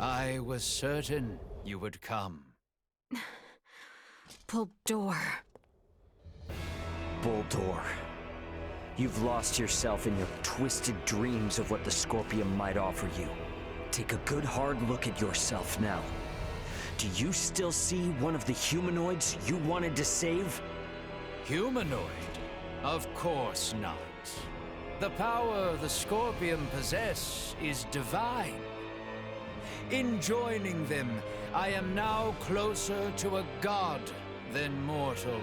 I was certain you would come. Bulldor. Bulldor. You've lost yourself in your twisted dreams of what the Scorpion might offer you. Take a good hard look at yourself now. Do you still see one of the humanoids you wanted to save? Humanoid? Of course not. The power the Scorpion possess is divine. In joining them, I am now closer to a god than mortal.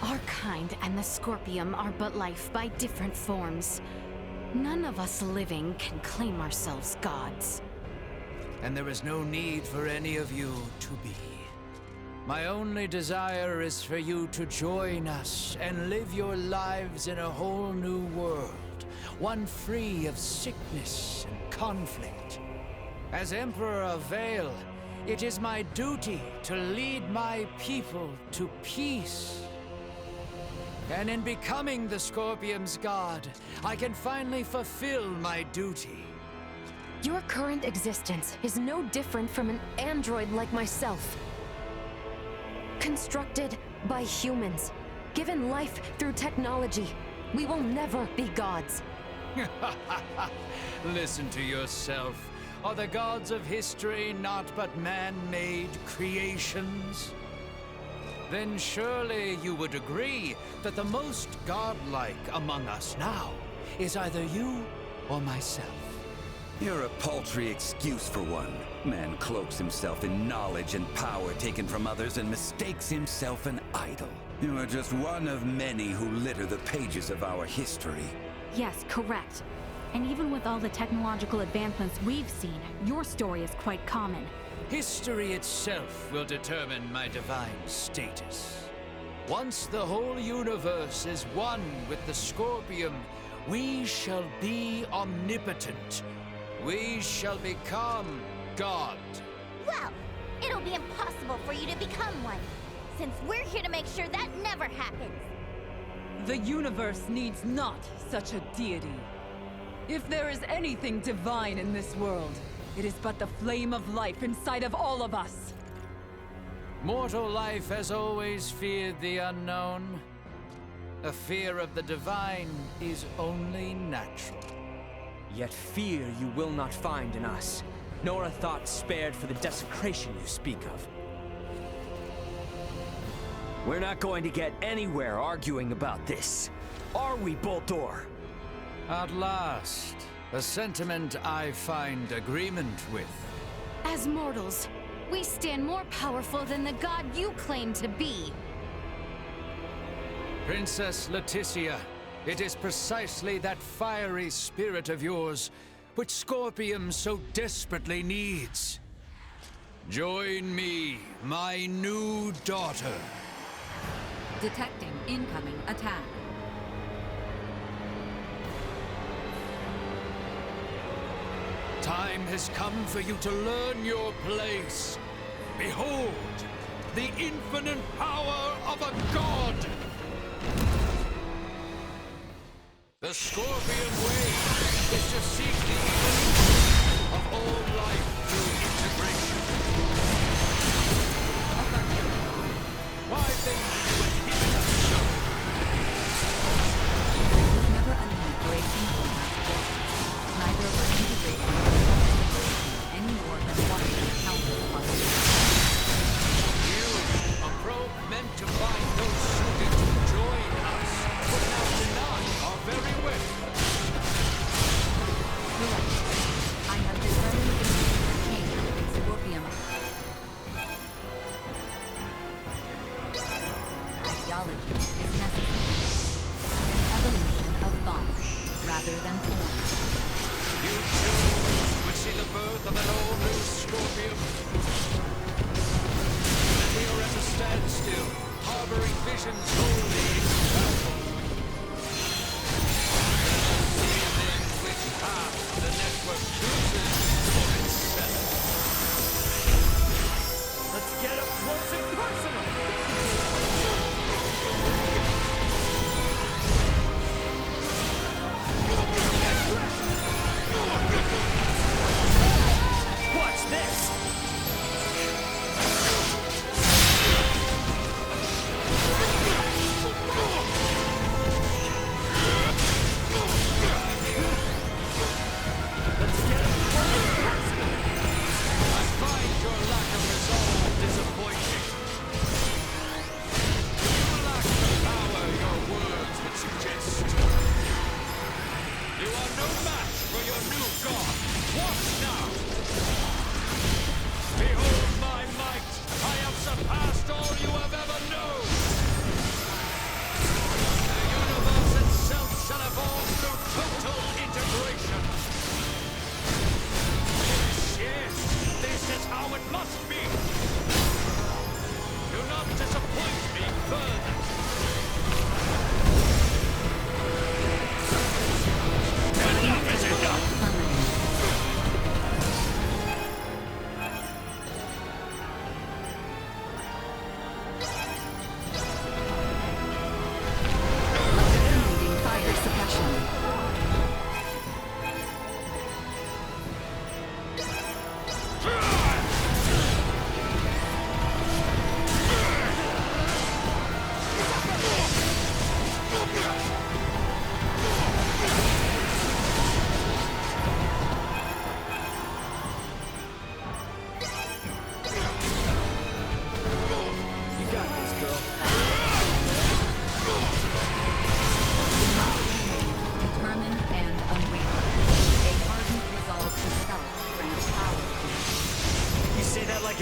Our kind and the Scorpium are but life by different forms. None of us living can claim ourselves gods. And there is no need for any of you to be. My only desire is for you to join us and live your lives in a whole new world, one free of sickness and conflict. As Emperor of Vale, it is my duty to lead my people to peace. And in becoming the Scorpion's god, I can finally fulfill my duty. Your current existence is no different from an android like myself. Constructed by humans, given life through technology, we will never be gods. Listen to yourself. Are the gods of history not but man-made creations? Then surely you would agree that the most godlike among us now is either you or myself. You're a paltry excuse for one. Man cloaks himself in knowledge and power taken from others and mistakes himself an idol. You are just one of many who litter the pages of our history. Yes, correct. And even with all the technological advancements we've seen, your story is quite common. History itself will determine my divine status. Once the whole universe is one with the Scorpion, we shall be omnipotent. We shall become God. Well, it'll be impossible for you to become one, since we're here to make sure that never happens. The universe needs not such a deity. If there is anything divine in this world, it is but the flame of life inside of all of us. Mortal life has always feared the unknown. A fear of the divine is only natural. Yet fear you will not find in us, nor a thought spared for the desecration you speak of. We're not going to get anywhere arguing about this. Are we, Bulldor? At last, a sentiment I find agreement with. As mortals, we stand more powerful than the god you claim to be. Princess Leticia, it is precisely that fiery spirit of yours which Scorpion so desperately needs. Join me, my new daughter. Detecting incoming attack. Time has come for you to learn your place. Behold, the infinite power of a god! The Scorpion way is to seek the evolution of all life through integration. Why then do you inhibit us so? There's never a need for a single master. Neither for integration nor separation any more than one can counter one. You, a probe meant to find those suited to join us, but now deny our very way. Correct. I have determined the need for change in Scorpium. Ideology is necessary. An evolution of thought, rather than form. You too would see the birth of an all-new Scorpion. And we are at a standstill, harboring visions wholly incompatible. See then which path the network chooses for itself. Let's get up close and personal!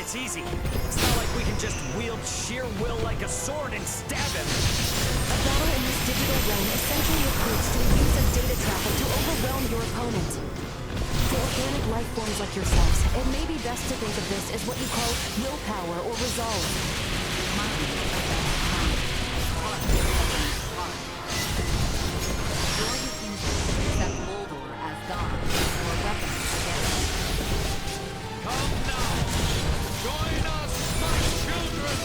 it's easy. It's not like we can just wield sheer will like a sword and stab him. A battle in this digital realm essentially equates to the use of data traffic to overwhelm your opponent. For organic life forms like yourselves, it may be best to think of this as what you call willpower or resolve. Your refusal to accept Boldor as God or weapons against him. Come now! Join us, my children!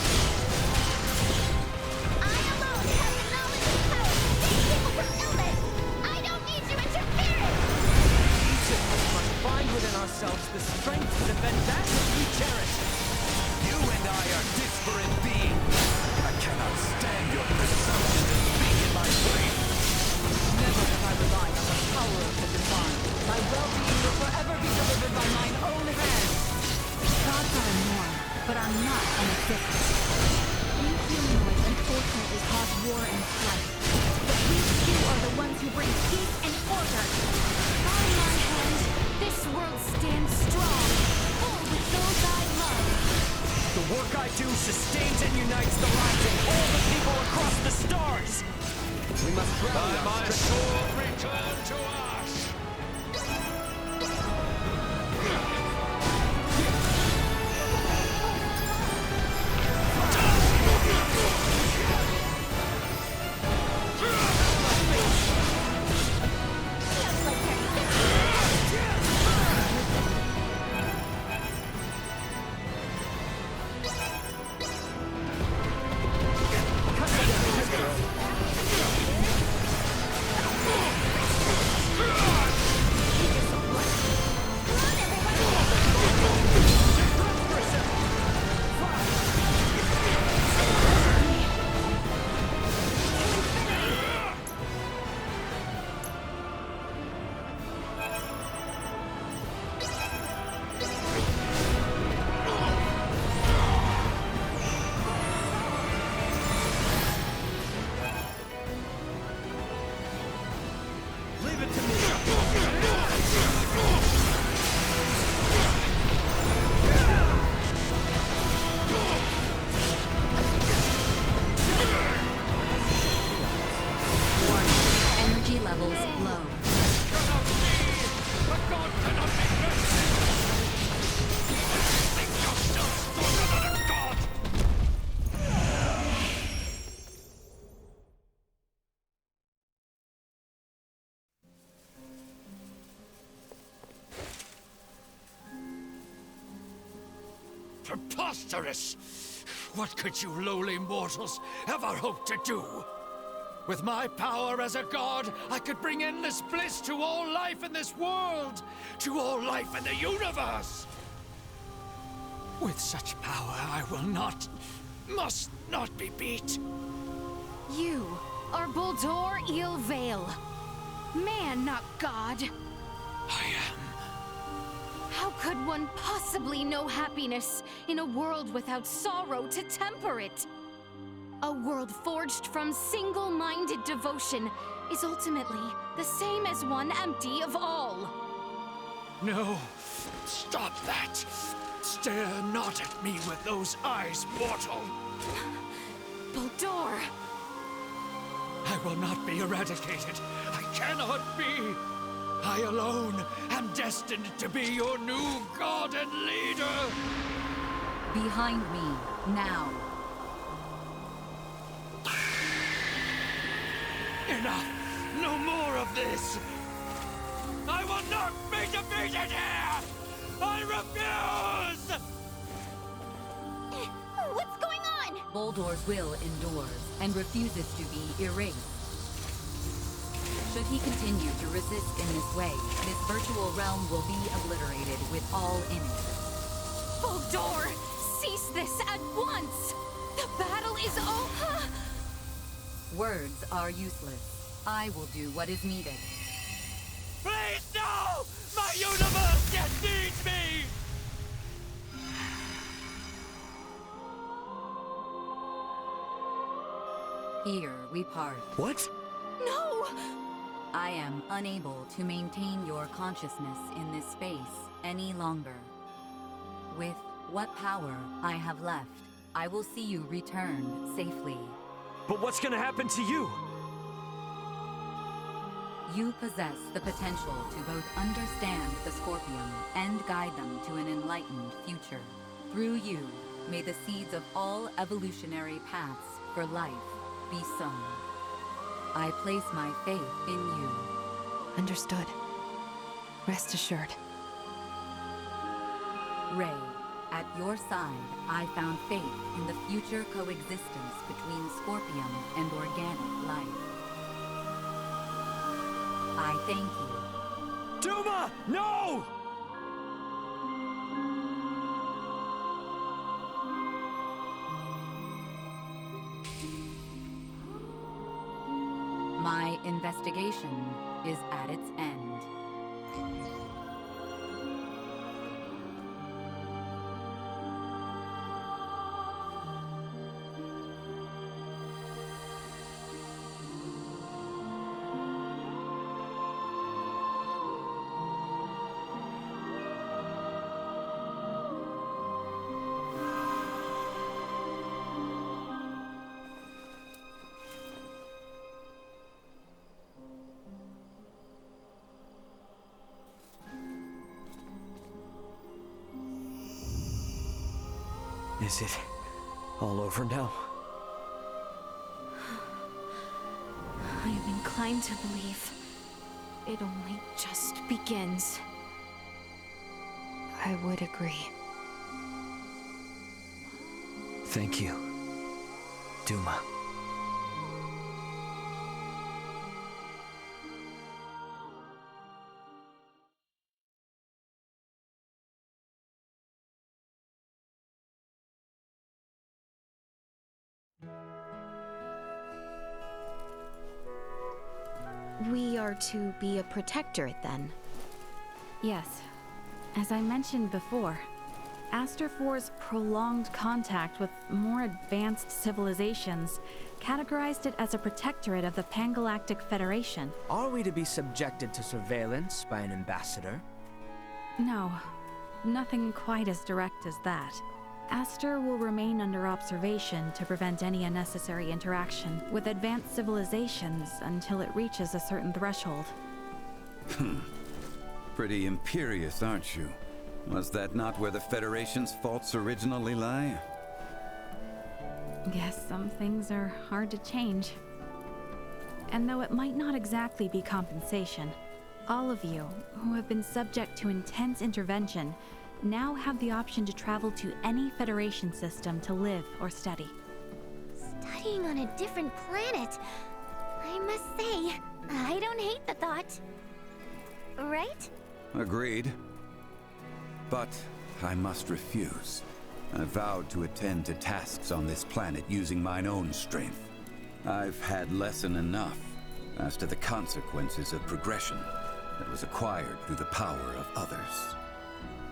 I alone have the knowledge and power to save people from illness! I don't need your interference! Each of us must find within ourselves the strength to defend that which we cherish. You and I are disparate beings. I cannot stand your presumption to speak in my brain. Never have I relied on the power of the divine. My well-being will forever be delivered by mine own hand. Gods are a norm, but are not an existence. Inhumanoids unfortunately cause war and strife. But we two are the ones who bring peace and order. By my hand, this world stands strong, full with those I love. The work I do sustains and unites the lives of all the people across the stars. We must rally By our my strength. sword return to us! Leave it to me. Energy levels low. Cannot be! A god cannot be rested! Think you're still stronger than a god! Preposterous! What could you lowly mortals ever hope to do? With my power as a god, I could bring endless bliss to all life in this world, to all life in the universe! With such power, I will not, must not be beat. You are Boldor Eelvale. Man, not God. I am. How could one possibly know happiness in a world without sorrow to temper it? A world forged from single-minded devotion is ultimately the same as one empty of all. No, stop that. Stare not at me with those eyes, mortal. Boldor! I will not be eradicated. I cannot be. I alone am destined to be your new god and leader. Behind me, now. Enough! No more of this! I will not be defeated here! I refuse! What's going on? Boldor's will endures and refuses to be erased. Should he continue to resist in this way, this virtual realm will be obliterated with all in it. Boldor! Cease this at once! The battle is over! Words are useless. I will do what is needed. Please, no! My universe yet needs me! Here we part. What? No! I am unable to maintain your consciousness in this space any longer. With what power I have left, I will see you return safely. But what's gonna happen to you? You possess the potential to both understand the Scorpium and guide them to an enlightened future. Through you, may the seeds of all evolutionary paths for life be sown. I place my faith in you. Understood. Rest assured. Ray, at your side, I found faith in the future coexistence between Scorpium and organic life. I thank you. Duma! No! My investigation is at its end. Is it all over now? I am inclined to believe it only just begins. I would agree. Thank you, Duma. We are to be a protectorate, then? Yes. As I mentioned before, Aster IV's prolonged contact with more advanced civilizations categorized it as a protectorate of the Pangalactic Federation. Are we to be subjected to surveillance by an ambassador? No, nothing quite as direct as that. Aster will remain under observation to prevent any unnecessary interaction with advanced civilizations until it reaches a certain threshold. Pretty imperious, aren't you? Was that not where the Federation's faults originally lie? Yes, some things are hard to change. And though it might not exactly be compensation, all of you who have been subject to intense intervention now have the option to travel to any Federation system to live or study. Studying on a different planet. I must say, I don't hate the thought. Right? Agreed. But I must refuse. I vowed to attend to tasks on this planet using mine own strength. I've had lesson enough as to the consequences of progression that was acquired through the power of others.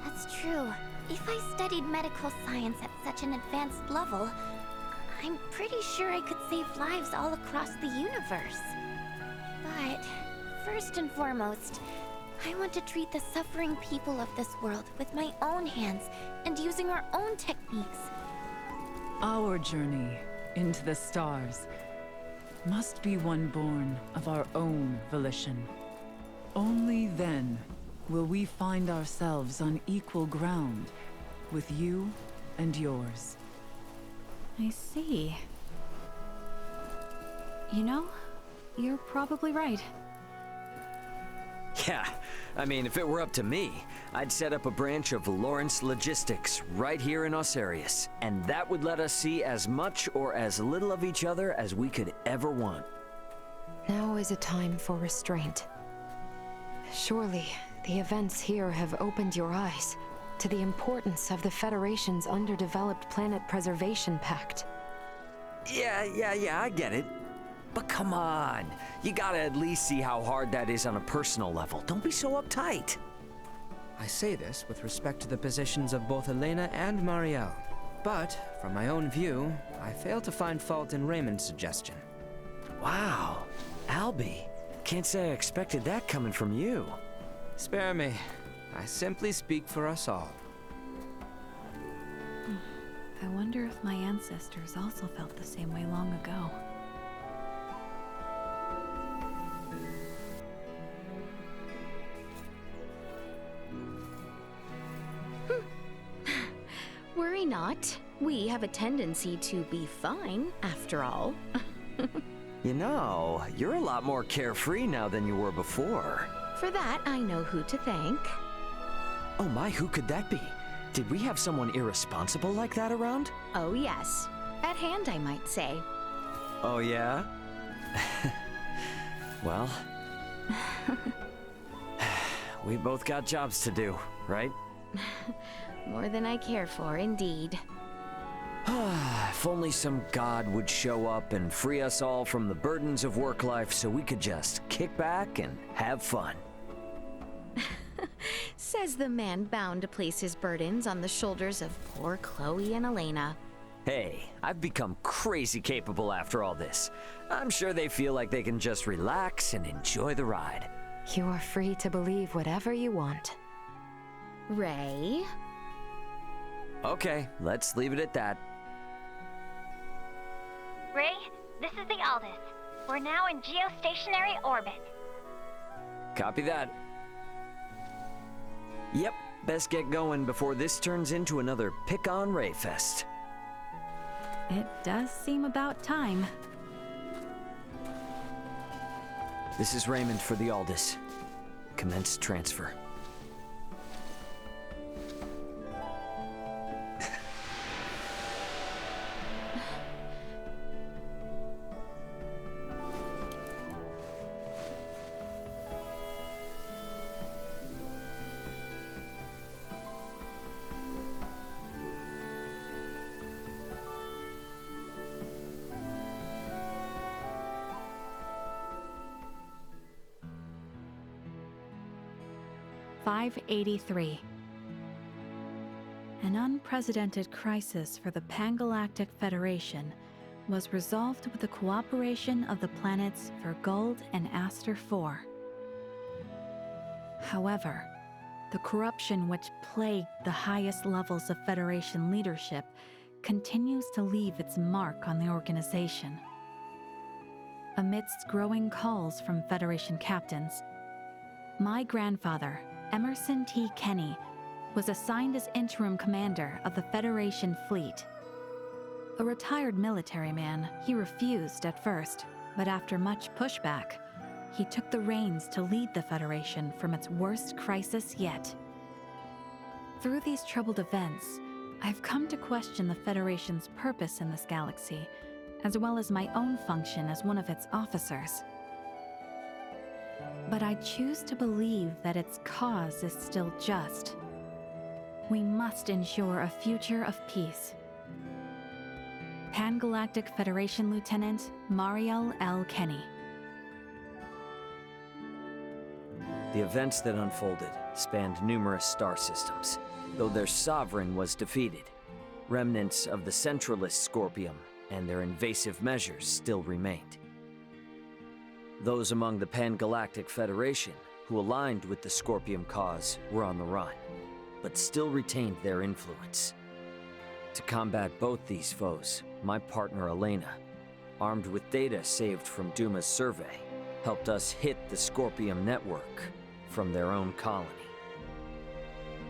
That's true. If I studied medical science at such an advanced level, I'm pretty sure I could save lives all across the universe. But first and foremost, I want to treat the suffering people of this world with my own hands and using our own techniques. Our journey into the stars must be one born of our own volition. Only then will we find ourselves on equal ground with you and yours. I see. You know, you're probably right. Yeah, I mean, if it were up to me, I'd set up a branch of Lawrence Logistics right here in Osarius, and that would let us see as much or as little of each other as we could ever want. Now is a time for restraint. Surely, the events here have opened your eyes to the importance of the Federation's underdeveloped Planet Preservation Pact. Yeah, I get it. But come on, you gotta at least see how hard that is on a personal level. Don't be so uptight. I say this with respect to the positions of both Elena and Marielle. But, from my own view, I fail to find fault in Raymond's suggestion. Wow, Albie. Can't say I expected that coming from you. Spare me. I simply speak for us all. I wonder if my ancestors also felt the same way long ago. Worry not. We have a tendency to be fine, after all. You know, you're a lot more carefree now than you were before. For that, I know who to thank. Oh my, who could that be? Did we have someone irresponsible like that around? Oh yes. At hand, I might say. Oh yeah? Well... we both got jobs to do, right? More than I care for, indeed. If only some god would show up and free us all from the burdens of work life so we could just kick back and have fun. Says the man bound to place his burdens on the shoulders of poor Chloe and Elena. Hey, I've become crazy capable after all this. I'm sure they feel like they can just relax and enjoy the ride. You are free to believe whatever you want. Ray? Okay, let's leave it at that. Ray, this is the Aldous. We're now in geostationary orbit. Copy that. Yep, best get going before this turns into another pick-on Ray fest. It does seem about time. This is Raymond for the Aldous. Commence transfer. (583). An unprecedented crisis for the Pan-Galactic Federation was resolved with the cooperation of the planets Vergold and Aster IV. However, the corruption which plagued the highest levels of Federation leadership continues to leave its mark on the organization. Amidst growing calls from Federation captains, my grandfather, Emerson T. Kenny, was assigned as interim commander of the Federation fleet. A retired military man, he refused at first, but after much pushback, he took the reins to lead the Federation from its worst crisis yet. Through these troubled events, I've come to question the Federation's purpose in this galaxy, as well as my own function as one of its officers. But I choose to believe that its cause is still just. We must ensure a future of peace. Pan-Galactic Federation Lieutenant Mariel L. Kenny. The events that unfolded spanned numerous star systems. Though their sovereign was defeated, remnants of the centralist Scorpium and their invasive measures still remained. Those among the Pan-Galactic Federation who aligned with the Scorpium cause were on the run, but still retained their influence. To combat both these foes, my partner Elena, armed with data saved from Duma's survey, helped us hit the Scorpium network from their own colony.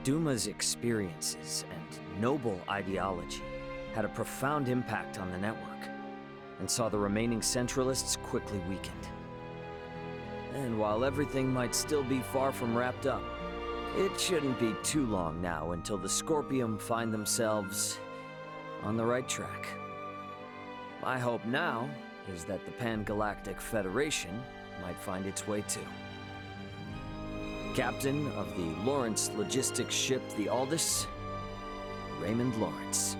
Duma's experiences and noble ideology had a profound impact on the network, and saw the remaining Centralists quickly weakened. And while everything might still be far from wrapped up, it shouldn't be too long now until the Scorpium find themselves on the right track. My hope now is that the Pan-Galactic Federation might find its way too. Captain of the Lawrence logistics ship the Aldous, Raymond Lawrence.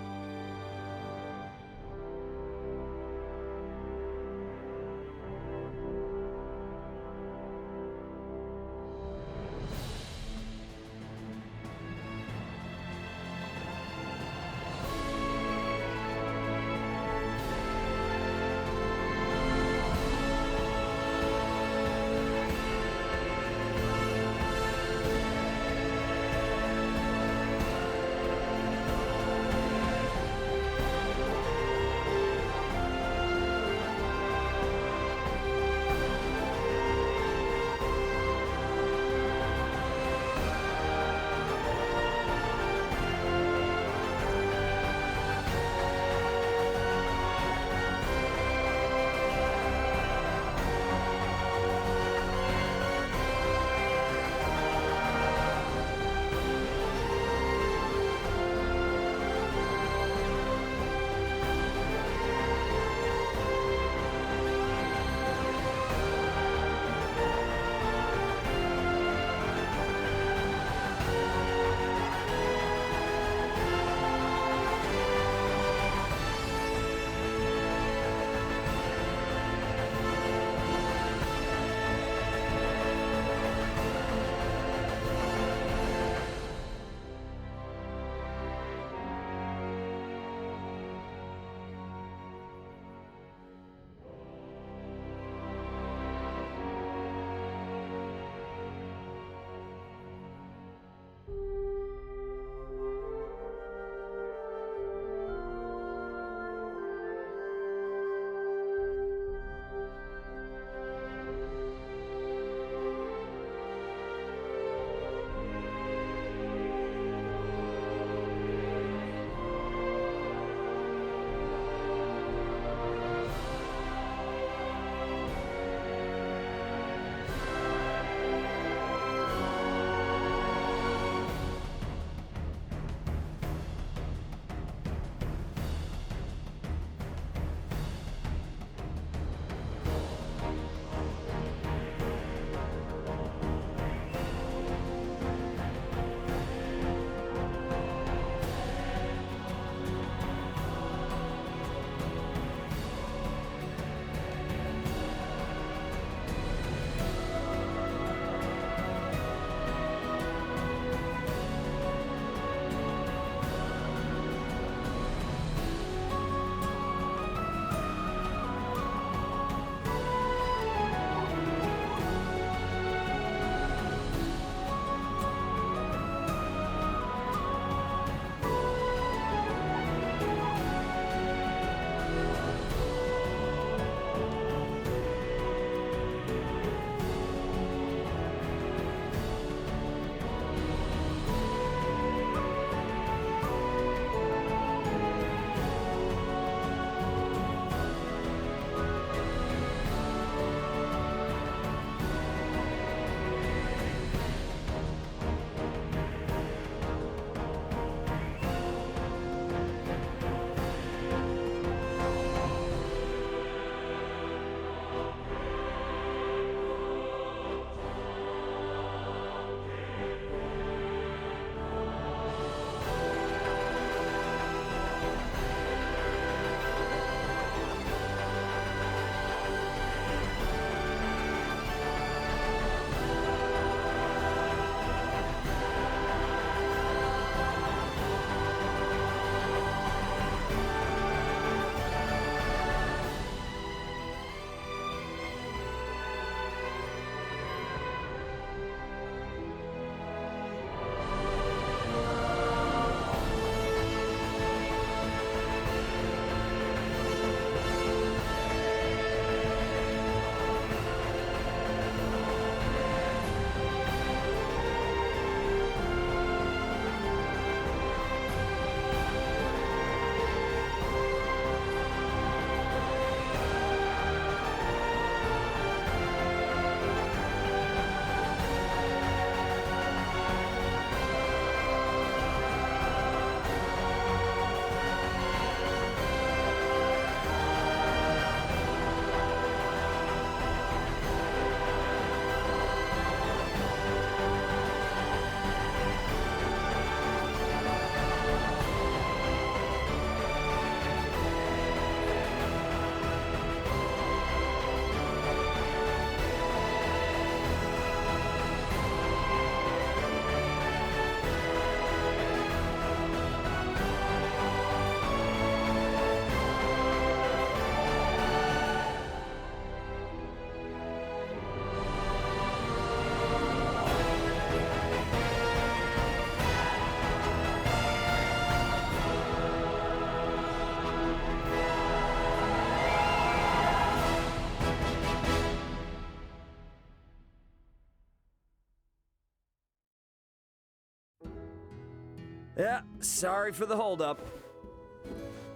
Yeah, sorry for the holdup.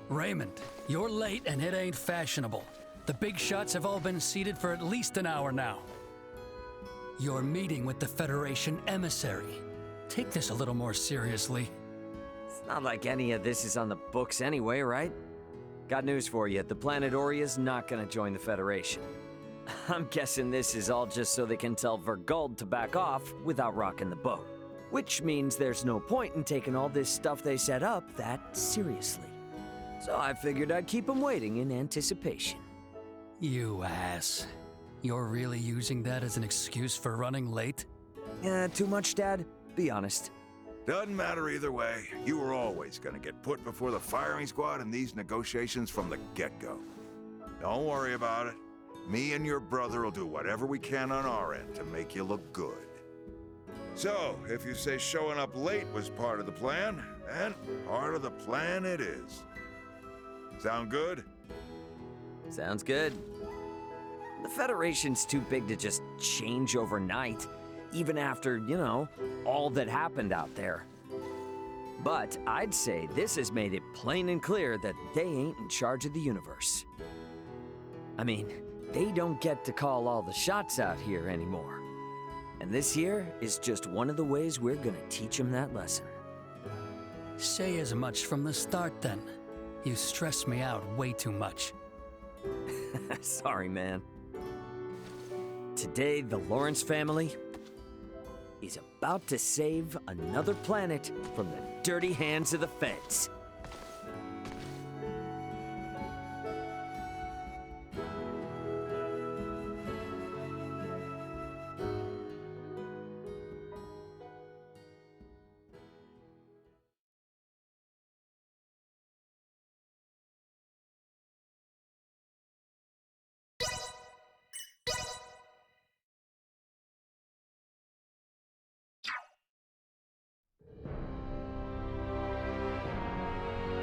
Raymond, you're late and it ain't fashionable. The big shots have all been seated for at least an hour now. You're meeting with the Federation emissary. Take this a little more seriously. It's not like any of this is on the books anyway, right? Got news for you, the planet Oria's not gonna join the Federation. I'm guessing this is all just so they can tell Verguld to back off without rocking the boat. Which means there's no point in taking all this stuff they set up that seriously. So I figured I'd keep them waiting in anticipation. You ass. You're really using that as an excuse for running late? Too much, Dad? Be honest. Doesn't matter either way. You were always gonna get put before the firing squad in these negotiations from the get-go. Don't worry about it. Me and your brother will do whatever we can on our end to make you look good. So, if you say showing up late was part of the plan, then part of the plan it is. Sound good? Sounds good. The Federation's too big to just change overnight, even after, you know, all that happened out there. But I'd say this has made it plain and clear that they ain't in charge of the universe. I mean, they don't get to call all the shots out here anymore. And this here is just one of the ways we're gonna teach them that lesson. Say as much from the start then. You stress me out way too much. Sorry, man. Today, the Lawrence family is about to save another planet from the dirty hands of the feds.